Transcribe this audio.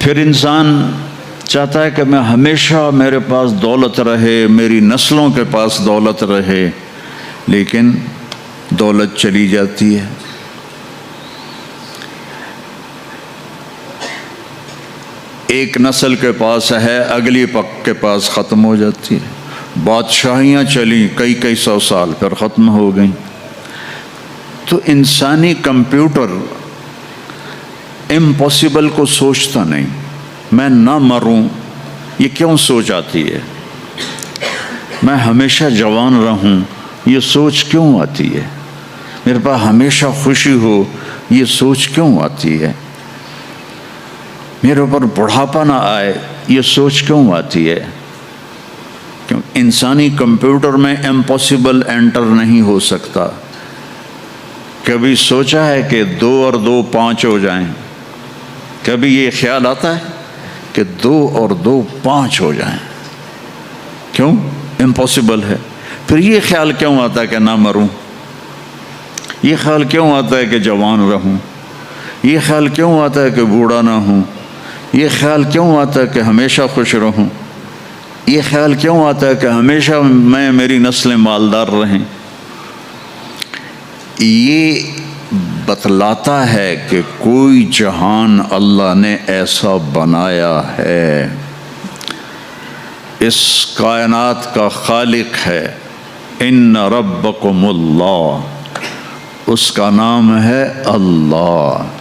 پھر انسان چاہتا ہے کہ میں ہمیشہ میرے پاس دولت رہے، میری نسلوں کے پاس دولت رہے، لیکن دولت چلی جاتی ہے۔ ایک نسل کے پاس ہے، اگلی پک کے پاس ختم ہو جاتی ہے۔ بادشاہیاں چلیں کئی سو سال، پھر ختم ہو گئیں۔ تو انسانی کمپیوٹر امپاسبل کو سوچتا نہیں، میں نہ مروں یہ کیوں سوچ آتی ہے؟ میں ہمیشہ جوان رہوں یہ سوچ کیوں آتی ہے؟ میرے پاس ہمیشہ خوشی ہو یہ سوچ کیوں آتی ہے؟ میرے اوپر بڑھاپا نہ آئے یہ سوچ کیوں آتی ہے؟ کیوں انسانی کمپیوٹر میں امپاسبل انٹر نہیں ہو سکتا۔ کبھی سوچا ہے کہ 2 اور 2 5 ہو جائیں؟ کبھی یہ خیال آتا ہے کہ 2 اور 2 5 ہو جائیں؟ کیوں؟ امپاسبل ہے۔ پھر یہ خیال کیوں آتا ہے کہ نہ مروں؟ یہ خیال کیوں آتا ہے کہ جوان رہوں؟ یہ خیال کیوں آتا ہے کہ بوڑھا نہ ہوں؟ یہ خیال کیوں آتا ہے کہ ہمیشہ خوش رہوں؟ یہ خیال کیوں آتا ہے کہ ہمیشہ میری نسلیں مالدار رہیں؟ یہ بتلاتا ہے کہ کوئی جہان اللہ نے ایسا بنایا ہے، اس کائنات کا خالق ہے۔ ان ربکم اللہ، اس کا نام ہے اللہ۔